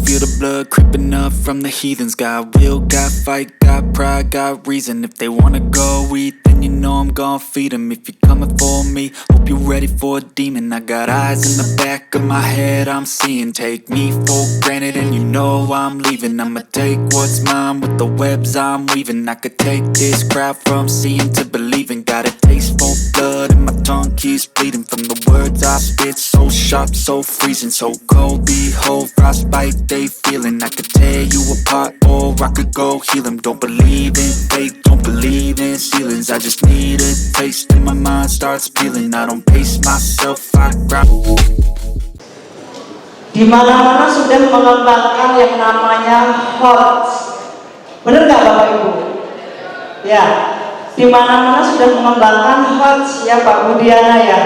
feel the blood creeping up from the heathens. Got will, got fight, got pride, got reason. If they wanna go eat, then you know I'm gon' feed them. If you're coming for me, hope you're ready for a demon. I got eyes in the back of my head, I'm seeing. Take me for granted and you know I'm leaving. I'ma take what's mine with the webs I'm weaving. I could take this crowd from seeing to believing. Got a taste for blood and my tongue keeps bleeding from the words I spit. So sharp, so freezing, so cold. Behold, frostbite they feeling. I could tear you apart or I could go heal them. Don't believe in fate, don't believe in ceilings. I just need a taste and my mind starts peeling. I don't pace myself, I grind. Di mana-mana sudah mengembangkan yang namanya HOT. Benar nggak Bapak Ibu? Ya, di mana-mana sudah mengembangkan HOT ya Pak Budiana ya.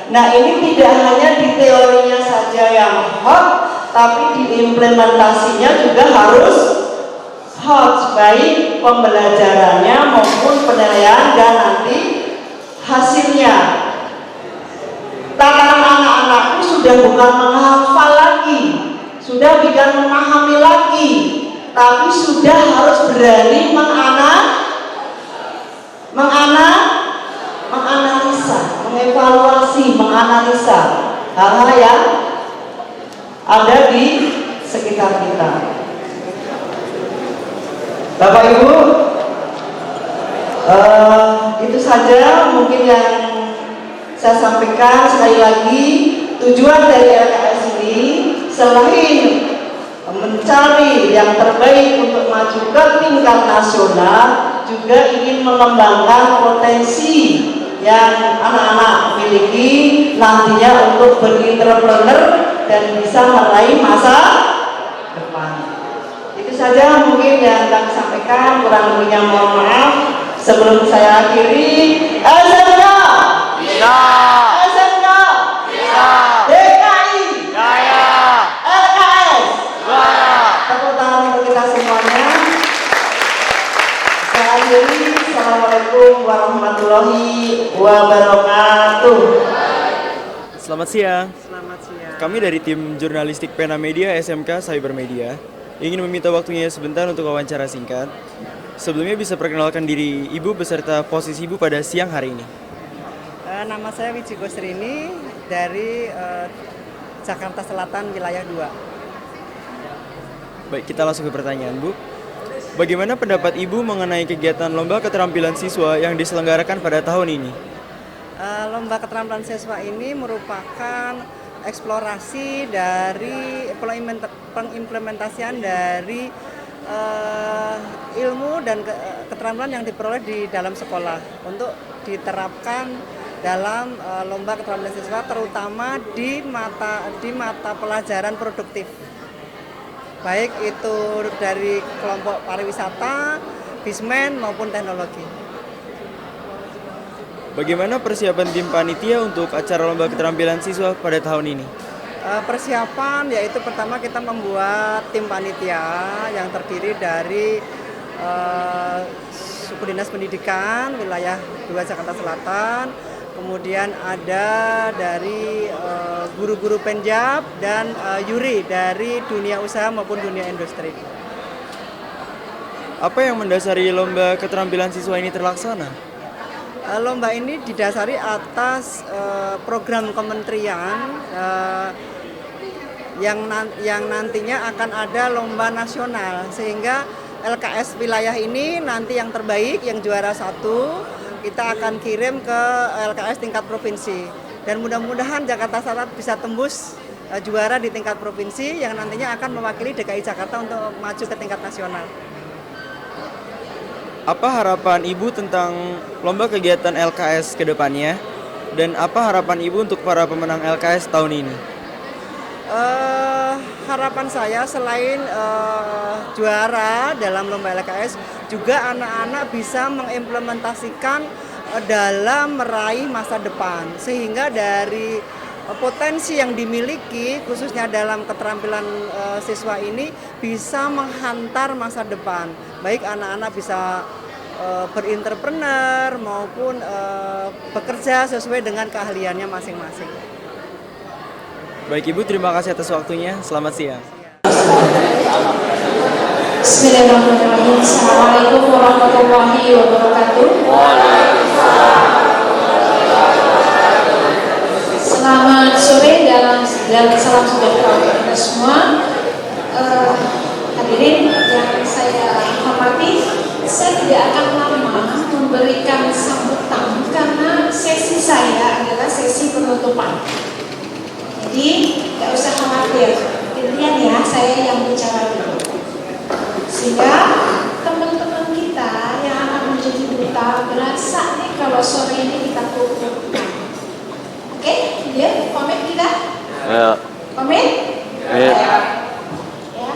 Nah ini tidak hanya di teorinya saja yang hot, tapi di implementasinya juga harus hot, baik pembelajarannya maupun penilaian dan nanti hasilnya. Tatanan anak-anakku sudah bukan menghafal lagi, sudah bukan memahami lagi, tapi sudah harus berani menganalisa, mengevaluasi, menganalisa hal-hal yang ada di sekitar kita. Bapak Ibu, itu saja mungkin yang saya sampaikan. Sekali lagi, tujuan dari LKS ini selain mencari yang terbaik untuk maju ke tingkat nasional, juga ingin mengembangkan potensi yang anak-anak miliki nantinya untuk berentrepreneur dan bisa meraih masa depan. Itu saja mungkin yang kami sampaikan, kurang lebihnya mohon maaf. Sebelum saya akhiri, SMK Bisa. SMK Bisa. DKI Jaya. LKS Juara. tepuk tangan untuk kita semuanya. Saya akhiri. Assalamualaikum warahmatullahi wabarakatuh. Selamat siang. Selamat siang. Kami dari tim jurnalistik Pena Media SMK Cyber Media ingin meminta waktunya sebentar untuk wawancara singkat. Sebelumnya bisa perkenalkan diri Ibu beserta posisi Ibu pada siang hari ini. Nama saya Wiji Gosrini dari Jakarta Selatan wilayah 2. Baik, kita langsung ke pertanyaan Bu. Bagaimana pendapat Ibu mengenai kegiatan lomba keterampilan siswa yang diselenggarakan pada tahun ini? Lomba keterampilan siswa ini merupakan eksplorasi dari pengimplementasian dari ilmu dan keterampilan yang diperoleh di dalam sekolah untuk diterapkan dalam lomba keterampilan siswa, terutama di mata pelajaran produktif, baik itu dari kelompok pariwisata, bismen maupun teknologi. Bagaimana persiapan tim panitia untuk acara lomba keterampilan siswa pada tahun ini? Persiapan yaitu pertama kita membuat tim panitia yang terdiri dari Suku Dinas Pendidikan wilayah 2 Jakarta Selatan, kemudian ada dari guru-guru penjab dan Yuri dari dunia usaha maupun dunia industri. Apa yang mendasari lomba keterampilan siswa ini terlaksana? Lomba ini didasari atas program kementerian yang nantinya akan ada lomba nasional, sehingga LKS wilayah ini nanti yang terbaik, yang juara 1 kita akan kirim ke LKS tingkat provinsi, dan mudah-mudahan Jakarta Selatan bisa tembus juara di tingkat provinsi yang nantinya akan mewakili DKI Jakarta untuk maju ke tingkat nasional. Apa harapan Ibu tentang lomba kegiatan LKS ke depannya? Dan apa harapan Ibu untuk para pemenang LKS tahun ini? Harapan saya selain juara dalam lomba LKS, juga anak-anak bisa mengimplementasikan dalam meraih masa depan, sehingga dari potensi yang dimiliki khususnya dalam keterampilan siswa ini bisa menghantar masa depan, baik anak-anak bisa berentrepreneur maupun bekerja sesuai dengan keahliannya masing-masing. Baik Ibu, terima kasih atas waktunya. Selamat siang. Bismillahirrahmanirrahim. Assalamualaikum warahmatullahi wabarakatuh. Selamat sore dan salam sejahtera untuk kita semua. Hadirin yang saya hormati, saya tidak akan lama memberikan sambutan karena sesi saya adalah sesi penutupan. Jadi tidak usah khawatir, intinya ya saya yang bicara dulu. Sehingga teman-teman kita yang akan menjadi duta berasa nih kalau sore ini kita tutup. Oke, dia pamit kita? Ya. Pamit? Ya. Ya.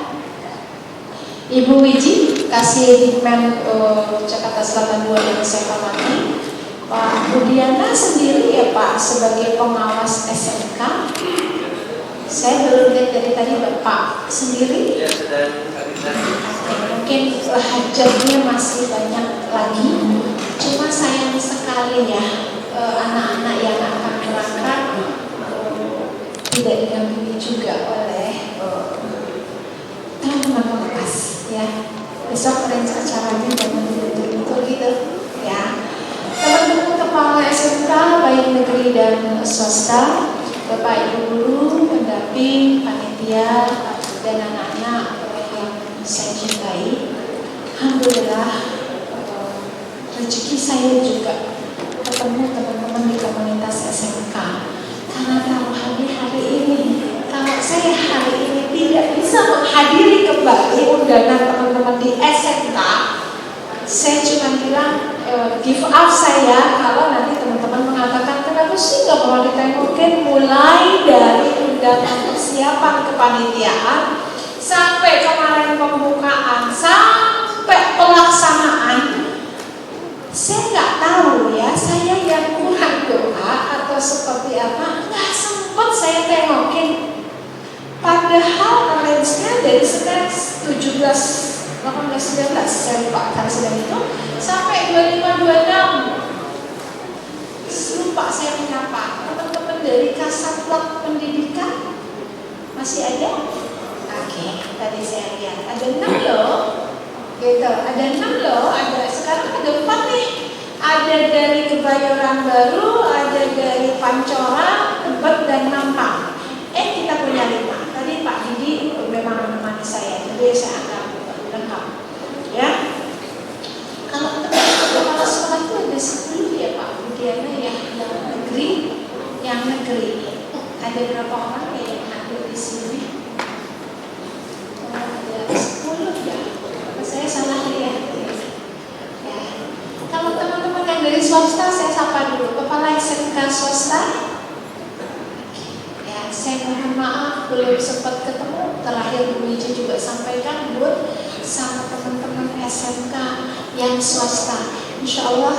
Ibu Wiji, Kasih Dikmen Jakarta Selatan 2 yang saya hormati. Pak Budiana sendiri ya Pak sebagai pengawas SMK. Saya belum lihat dari tadi Bapak sendiri. Mungkin hajatnya masih banyak lagi. Cuma sayang sekali ya anak-anak yang akan berangkat tidak didampingi juga oleh teman-teman pengkas ya. Besok range acaranya jangan betul-betul gitu ya. Teman-teman kepala SMK baik negeri dan swasta, Bapak Ibu guru, pendamping, panitia, dan anak-anak yang saya cintai. Alhamdulillah rezeki saya juga ketemu teman-teman di komunitas SMK. Karena kalau hari ini, kalau saya hari ini tidak bisa menghadiri kembali undangan teman-teman di SMK, saya cuma bilang give up saya kalau nanti teman-teman mengatakan kenapa sih nggak mau ditengokin, mulai dari undangan persiapan kepanitiaan sampai kemarin pembukaan sampai pelaksanaan. Saya nggak tahu ya, saya yang kurang doa atau seperti apa, nggak sempat saya tengokin. Padahal range-nya dari sekitar 17, 18, 19 saya lupa karena sedang itu sampai 25, 26. Lupa saya menyapa teman-teman dari Kasatlat Pendidikan masih ada? Oke, tadi saya lihat ada 6 loh. Gitu, ada 6 loh, ada sekarang ada 4 nih. Ada dari Kebayoran Baru, ada dari Pancoran, Tebet dan Nampang. Kita punya 5. Tadi Pak Didi memang menemani saya, jadi saya anggap lengkap. Ya. Kalau kepala sekolah itu ada 10 ya Pak Budiana ya, yang negeri. Ada berapa orang ya yang hadir di sini? Ada 10 ya. Saya salah lihat ya. Kalau teman-teman yang dari swasta saya sapa dulu. Kepala SMK swasta ya, saya mohon maaf belum sempat ketemu. Terakhir Bu Wiji juga sampaikan buat sama teman-teman SMK yang swasta. Insya Allah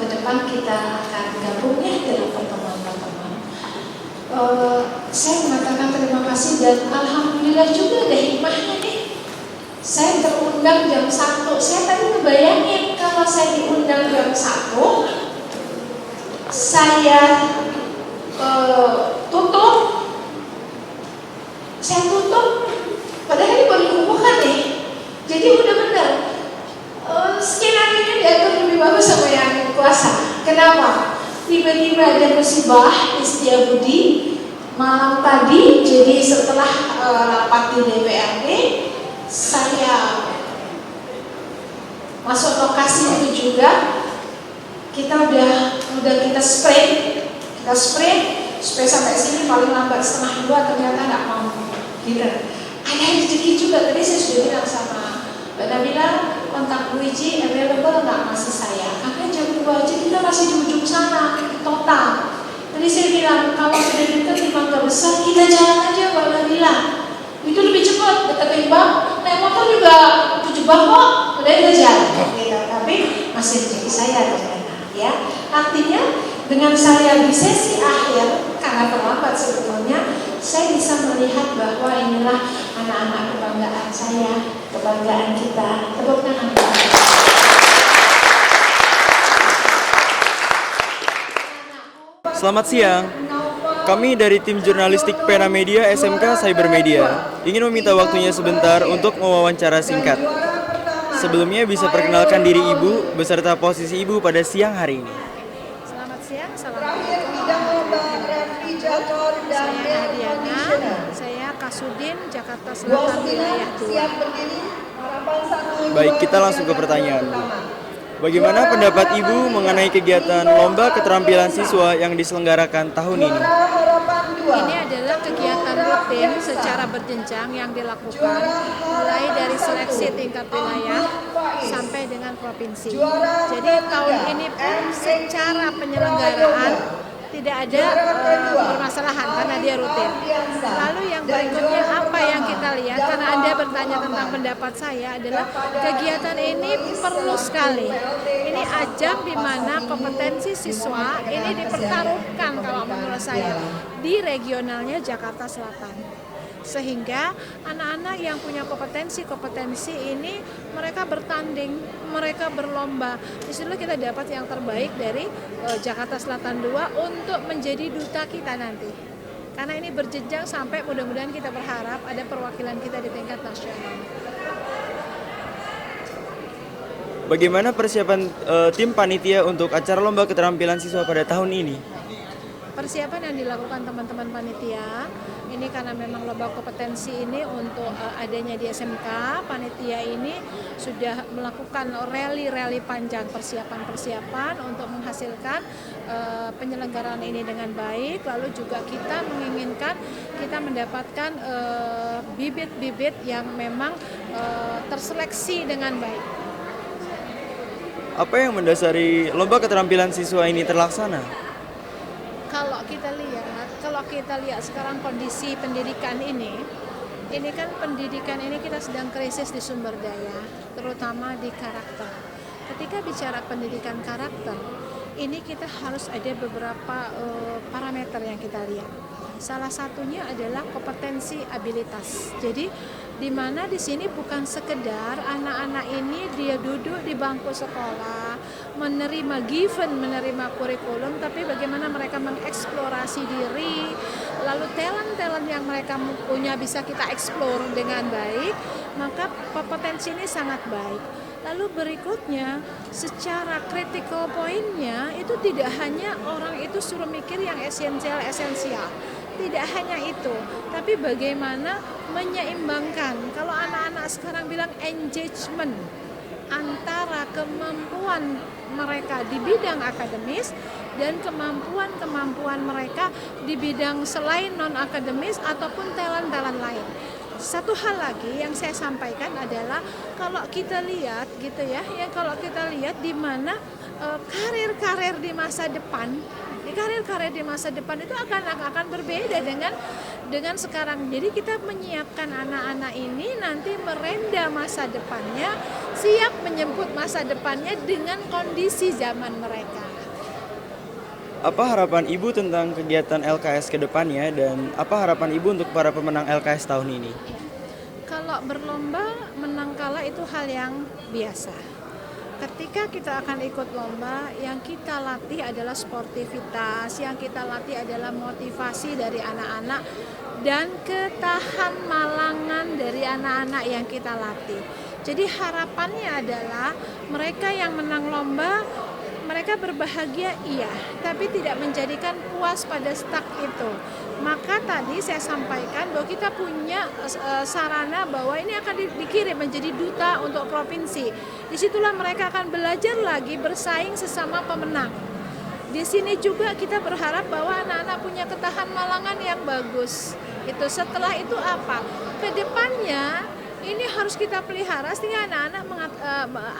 ke depan kita akan gabung ya dalam pertemuan-pertemuan. Saya mengatakan terima kasih dan alhamdulillah juga ada hikmahnya nih. Saya terundang jam 1. Saya tadi ngebayangin kalau saya diundang jam 1, saya tutup. Saya tutup. Padahal ini baru dikumpulkan nih. Jadi udah benar. Skenario diatur lebih bagus sama yang kuasa. Kenapa? Tiba-tiba ada musibah Setiabudi malam tadi. Jadi setelah rapat di DPRD, saya masuk lokasi itu juga. Kita udah kita sprint supaya sampai sini paling lambat 1:30, ternyata nggak mau gitu. Ada rezeki juga. Tadi saya sudah bilang sama Mbak Nabila, kontak Bu Wiji available nggak, masih saya karena jam 2 aja kita masih di ujung sana total. Tadi saya bilang kalau sudah dekat di Mangga Besar kita jalan aja Mbak Nabila, itu lebih cepat ketimbang naik motor juga terjebak kok, udah jalan gitu. Tapi masih rezeki saya ternyata ya. Artinya dengan saya di sesi akhir karena terlambat sebetulnya, saya bisa melihat bahwa inilah anak-anak kebanggaan saya, kebanggaan kita. Tepuk tangan. Selamat siang. Kami dari tim jurnalistik Pena Media SMK Cybermedia ingin meminta waktunya sebentar untuk mewawancara singkat. Sebelumnya bisa perkenalkan diri Ibu beserta posisi Ibu pada siang hari ini. Selamat siang, Assalamualaikum warahmatullahi wabarakatuh. Saya Adiana, saya Kasudin, Jakarta Selatan Wilayah 2. Baik, kita langsung ke pertanyaan. Bagaimana pendapat Ibu mengenai kegiatan lomba keterampilan siswa yang diselenggarakan tahun ini? Ini adalah kegiatan rutin secara berjenjang yang dilakukan mulai dari seleksi tingkat wilayah sampai dengan provinsi. Jadi tahun ini pun secara penyelenggaraan tidak ada permasalahan karena dia rutin. Lalu yang berikutnya apa yang kita lihat, karena Anda bertanya tentang pendapat saya, adalah kegiatan ini perlu sekali. Ini ajang di mana kompetensi siswa ini dipertaruhkan kalau menurut saya di regionalnya Jakarta Selatan. Sehingga anak-anak yang punya kompetensi ini mereka bertanding, mereka berlomba. Di situ kita dapat yang terbaik dari Jakarta Selatan 2 untuk menjadi duta kita nanti. Karena ini berjenjang sampai mudah-mudahan kita berharap ada perwakilan kita di tingkat nasional. Bagaimana persiapan tim panitia untuk acara lomba keterampilan siswa pada tahun ini? Persiapan yang dilakukan teman-teman panitia ini karena memang lomba kompetensi ini untuk adanya di SMK, panitia ini sudah melakukan rally panjang persiapan untuk menghasilkan penyelenggaraan ini dengan baik. Lalu juga kita menginginkan kita mendapatkan bibit-bibit yang memang terseleksi dengan baik. Apa yang mendasari lomba keterampilan siswa ini terlaksana? Kalau kita lihat sekarang kondisi pendidikan ini kan pendidikan ini kita sedang krisis di sumber daya, terutama di karakter. Ketika bicara pendidikan karakter, ini kita harus ada beberapa parameter yang kita lihat. Salah satunya adalah kompetensi abilitas. Jadi di mana di sini bukan sekedar anak-anak ini dia duduk di bangku sekolah, menerima kurikulum, tapi bagaimana mereka mengeksplorasi diri, lalu talent yang mereka punya bisa kita eksplor dengan baik, maka kompetensi ini sangat baik. Lalu berikutnya, secara critical point-nya itu tidak hanya orang itu suruh mikir yang esensial. Tidak hanya itu, tapi bagaimana menyeimbangkan. Kalau anak-anak sekarang bilang engagement antara kemampuan mereka di bidang akademis dan kemampuan mereka di bidang selain non-akademis ataupun talent lain. Satu hal lagi yang saya sampaikan adalah kalau kita lihat gitu ya, kalau kita lihat di mana karir di masa depan, karir di masa depan itu akan berbeda dengan sekarang. Jadi kita menyiapkan anak-anak ini nanti merenda masa depannya, siap menyambut masa depannya dengan kondisi zaman mereka. Apa harapan Ibu tentang kegiatan LKS ke depannya dan apa harapan Ibu untuk para pemenang LKS tahun ini? Kalau berlomba menang kalah itu hal yang biasa. Ketika kita akan ikut lomba, yang kita latih adalah sportivitas, yang kita latih adalah motivasi dari anak-anak dan ketahan malangan dari anak-anak yang kita latih. Jadi harapannya adalah mereka yang menang lomba, mereka berbahagia iya, tapi tidak menjadikan puas pada stuck itu. Maka tadi saya sampaikan bahwa kita punya sarana bahwa ini akan dikirim menjadi duta untuk provinsi. Disitulah mereka akan belajar lagi bersaing sesama pemenang. Di sini juga kita berharap bahwa anak-anak punya ketahan malangan yang bagus. Itu setelah itu apa? Kedepannya ini harus kita pelihara sehingga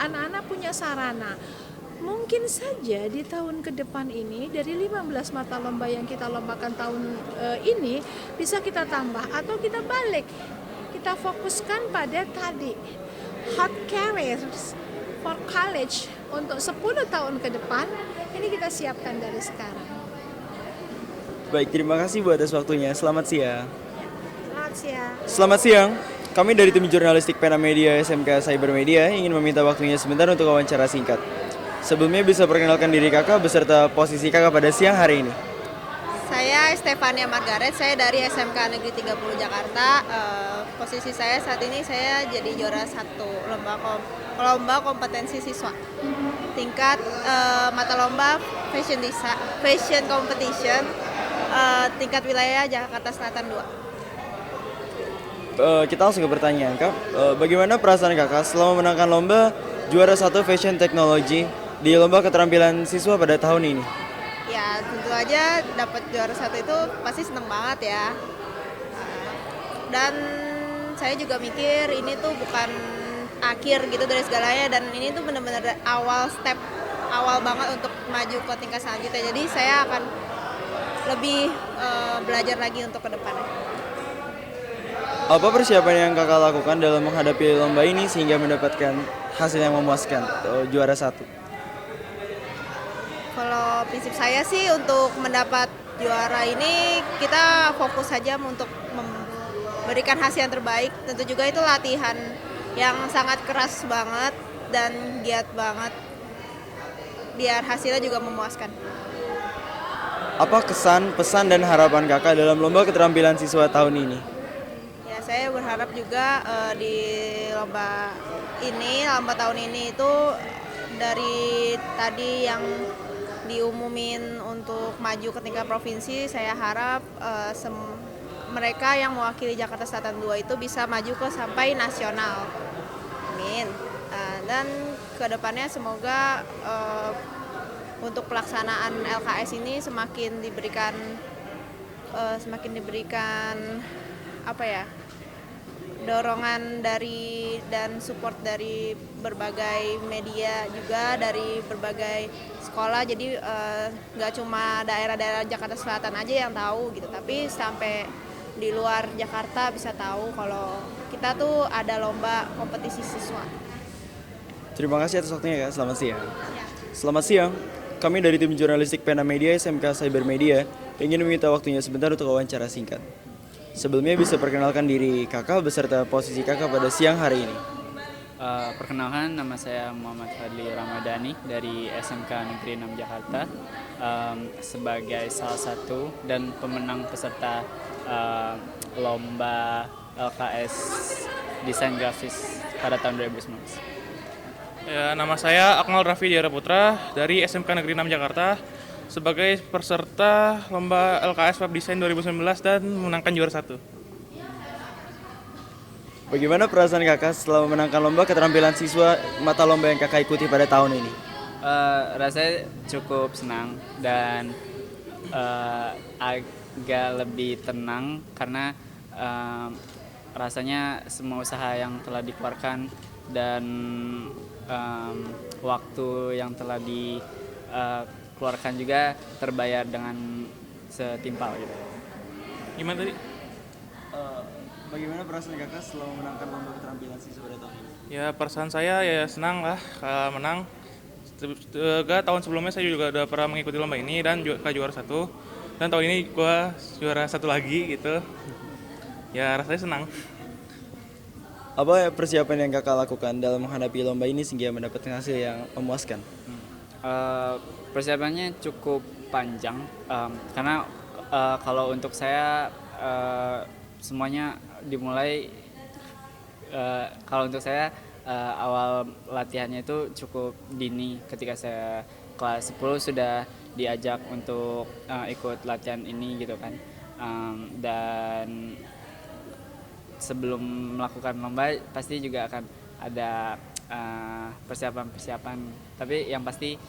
anak-anak punya sarana. Mungkin saja di tahun ke depan ini dari 15 mata lomba yang kita lombakan tahun ini bisa kita tambah atau kita balik. Kita fokuskan pada tadi hot careers for college untuk 10 tahun ke depan ini kita siapkan dari sekarang. Baik, terima kasih Bu atas waktunya. Selamat siang. Selamat siang. Selamat siang. Kami dari tim jurnalistik Pena Media SMK Cybermedia ingin meminta waktunya sebentar untuk wawancara singkat. Sebelumnya bisa perkenalkan diri kakak beserta posisi kakak pada siang hari ini. Saya Hai, Stefania Margaret, saya dari SMK Negeri 30 Jakarta. Posisi saya saat ini saya jadi juara 1 lomba kompetensi siswa. Tingkat mata lomba fashion competition tingkat wilayah Jakarta Selatan 2. Kita langsung ke pertanyaan, Kak. Bagaimana perasaan Kakak selama menangkan lomba juara 1 Fashion Technology di lomba keterampilan siswa pada tahun ini? Ya, tentu aja dapat juara 1 itu pasti seneng banget ya. Dan saya juga mikir ini tuh bukan akhir gitu dari segalanya, dan ini tuh benar-benar awal banget untuk maju ke tingkat selanjutnya. Jadi saya akan lebih belajar lagi untuk ke depannya. Apa persiapan yang Kakak lakukan dalam menghadapi lomba ini sehingga mendapatkan hasil yang memuaskan, juara 1? Kalau prinsip saya sih untuk mendapat juara ini kita fokus saja untuk memberikan hasil yang terbaik. Tentu juga itu latihan yang sangat keras banget dan giat banget biar hasilnya juga memuaskan. Apa kesan, pesan, dan harapan Kakak dalam lomba keterampilan siswa tahun ini? Ya, saya berharap juga di lomba tahun ini itu dari tadi yang diumumin untuk maju ke tingkat provinsi, saya harap mereka yang mewakili Jakarta Selatan 2 itu bisa maju ke sampai nasional. Amin. Dan kedepannya semoga untuk pelaksanaan LKS ini semakin diberikan dorongan dan support dari berbagai media juga, dari berbagai sekolah. Jadi nggak cuma daerah-daerah Jakarta Selatan aja yang tahu gitu, tapi sampai di luar Jakarta bisa tahu kalau kita tuh ada lomba kompetisi siswa. Terima kasih atas waktunya, Kak. Selamat siang. Selamat siang. Kami dari tim jurnalistik Pena Media SMK Cyber Media ingin meminta waktunya sebentar untuk wawancara singkat. Sebelumnya bisa perkenalkan diri Kakak beserta posisi Kakak pada siang hari ini. Perkenalkan, nama saya Muhammad Fadli Ramadhani dari SMK Negeri 6 Jakarta, sebagai salah satu dan pemenang peserta lomba LKS Desain Grafis pada tahun 2019. Ya, nama saya Akmal Raffi Diara Putra dari SMK Negeri 6 Jakarta sebagai peserta lomba LKS Web Design 2019 dan memenangkan juara 1. Bagaimana perasaan Kakak setelah memenangkan lomba keterampilan siswa mata lomba yang Kakak ikuti pada tahun ini? Rasanya cukup senang dan agak lebih tenang karena rasanya semua usaha yang telah dikeluarkan dan waktu yang telah dikeluarkan juga terbayar dengan setimpal gitu. Gimana tadi? Bagaimana perasaan Kakak setelah memenangkan lomba keterampilan siswa pada tahun ini? Ya, perasaan saya ya senang lah menang. Tahun sebelumnya saya juga udah pernah mengikuti lomba ini dan juara 1. Dan tahun ini gua juara 1 lagi gitu. Ya, rasanya senang. Apa persiapan yang Kakak lakukan dalam menghadapi lomba ini sehingga mendapatkan hasil yang memuaskan? Persiapannya cukup panjang karena kalau untuk saya semuanya dimulai kalau untuk saya awal latihannya itu cukup dini. Ketika saya kelas 10 sudah diajak untuk ikut latihan ini gitu kan, dan sebelum melakukan lomba pasti juga akan ada persiapan-persiapan, tapi yang pasti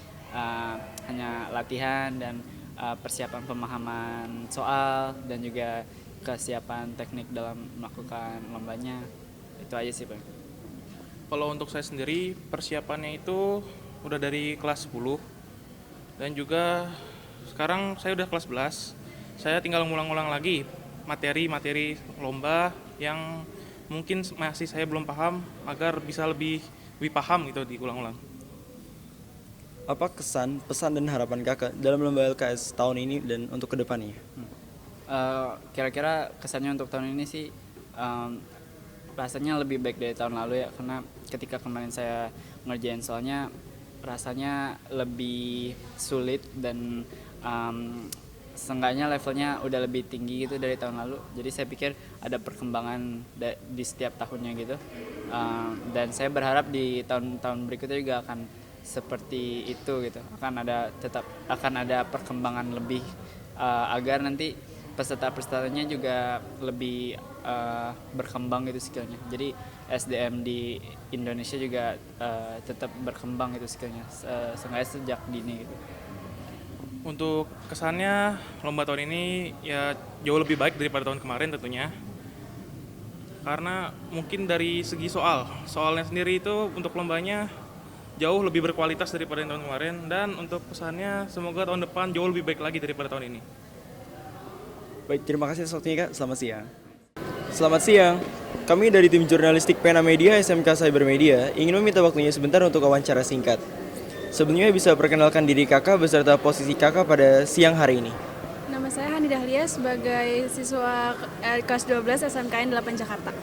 hanya latihan dan persiapan pemahaman soal dan juga kesiapan teknik dalam melakukan lombanya. Itu aja sih, Bang. Kalau untuk saya sendiri persiapannya itu udah dari kelas 10 dan juga sekarang saya udah kelas 11. Saya tinggal ngulang-ngulang lagi materi-materi lomba yang mungkin masih saya belum paham agar bisa lebih paham gitu diulang-ulang. Apa kesan, pesan, dan harapan Kakak dalam lomba LKS tahun ini dan untuk kedepannya? Kira-kira kesannya untuk tahun ini sih rasanya lebih baik dari tahun lalu ya, karena ketika kemarin saya ngerjain soalnya rasanya lebih sulit dan seenggaknya levelnya udah lebih tinggi gitu dari tahun lalu. Jadi saya pikir ada perkembangan di setiap tahunnya gitu. Dan saya berharap di tahun-tahun berikutnya juga akan seperti itu gitu. Akan ada perkembangan lebih agar nanti peserta-pesertanya juga lebih berkembang gitu skillnya. Jadi SDM di Indonesia juga tetap berkembang gitu skillnya, seenggaknya sejak dini gitu. Untuk kesannya lomba tahun ini ya jauh lebih baik daripada tahun kemarin tentunya. Karena mungkin dari segi soalnya sendiri itu untuk lombanya jauh lebih berkualitas daripada tahun kemarin, dan untuk pesannya semoga tahun depan jauh lebih baik lagi daripada tahun ini. Baik, terima kasih atas waktunya Kak. Selamat siang. Selamat siang. Kami dari tim jurnalistik Pena Media SMK Cybermedia ingin meminta waktunya sebentar untuk wawancara singkat. Sebelumnya bisa perkenalkan diri kakak beserta posisi kakak pada siang hari ini. Nama saya Hani Dahlia sebagai siswa kelas 12 SMKN 8 Jakarta.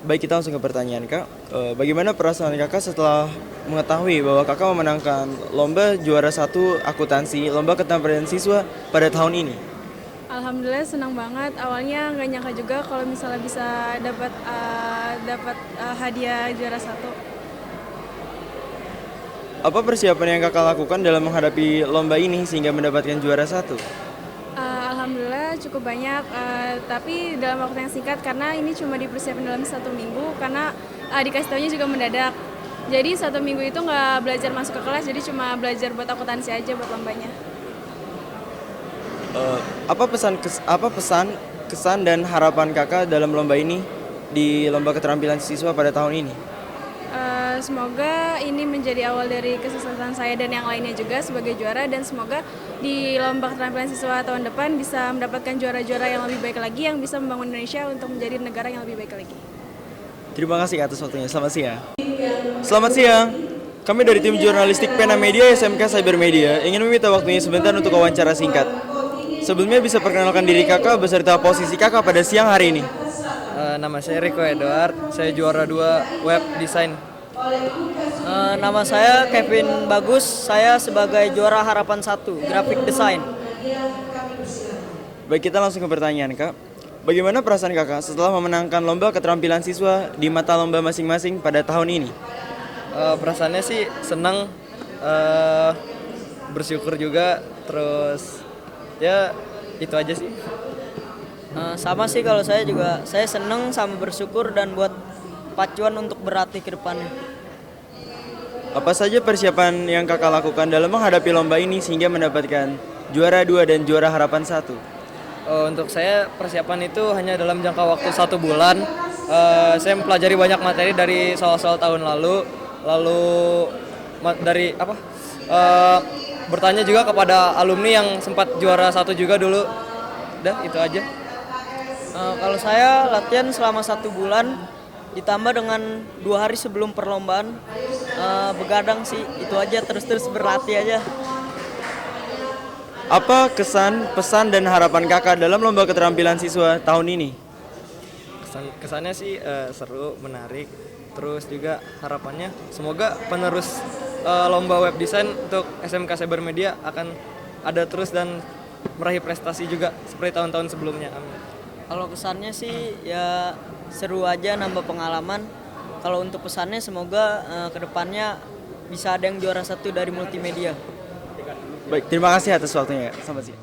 Baik, kita langsung ke pertanyaan Kak. Bagaimana perasaan kakak setelah mengetahui bahwa kakak memenangkan lomba juara 1 akuntansi lomba keterampilan siswa pada tahun ini? Alhamdulillah senang banget. Awalnya nggak nyangka juga kalau misalnya bisa dapat hadiah juara 1. Apa persiapan yang kakak lakukan dalam menghadapi lomba ini sehingga mendapatkan juara 1? Alhamdulillah cukup banyak, tapi dalam waktu yang singkat karena ini cuma dipersiapkan dalam 1 minggu karena dikasih taunya juga mendadak. Jadi 1 minggu itu nggak belajar masuk ke kelas, jadi cuma belajar buat akuntansi aja buat lombanya. Apa pesan, kesan dan harapan kakak dalam lomba ini di lomba keterampilan siswa pada tahun ini? Semoga ini menjadi awal dari kesuksesan saya dan yang lainnya juga sebagai juara, dan semoga di lomba keterampilan siswa tahun depan bisa mendapatkan juara-juara yang lebih baik lagi yang bisa membangun Indonesia untuk menjadi negara yang lebih baik lagi. Terima kasih atas waktunya. Selamat siang. Selamat siang. Kami dari tim jurnalistik Pena Media SMK Cybermedia ingin meminta waktunya sebentar untuk wawancara singkat. Sebelumnya bisa perkenalkan diri kakak beserta posisi kakak pada siang hari ini. Nama saya Rico Edward, saya juara 2 web design. Nama saya Kevin Bagus, saya sebagai juara harapan 1 graphic design. Baik, kita langsung ke pertanyaan Kak. Bagaimana perasaan kakak setelah memenangkan lomba keterampilan siswa di mata lomba masing-masing pada tahun ini? Perasaannya sih senang, bersyukur juga, terus ya itu aja sih. Sama sih kalau saya juga, saya senang sama bersyukur dan buat pacuan untuk berlatih ke depannya. Apa saja persiapan yang kakak lakukan dalam menghadapi lomba ini sehingga mendapatkan juara 2 dan juara harapan 1? Untuk saya persiapan itu hanya dalam jangka waktu 1 bulan. Saya mempelajari banyak materi dari soal-soal tahun lalu dari bertanya juga kepada alumni yang sempat juara 1 juga dulu. Udah, itu aja. Kalau saya latihan selama 1 bulan ditambah dengan 2 hari sebelum perlombaan, begadang sih, itu aja, terus berlatih aja. Apa kesan, pesan, dan harapan kakak dalam lomba keterampilan siswa tahun ini? Kesannya sih seru, menarik, terus juga harapannya semoga penerus lomba web design untuk SMK Cybermedia akan ada terus dan meraih prestasi juga seperti tahun-tahun sebelumnya. Amin. Kalau kesannya sih ya seru aja, nambah pengalaman. Kalau untuk pesannya semoga kedepannya bisa ada yang juara 1 dari multimedia. Baik, terima kasih atas waktunya. Selamat siang.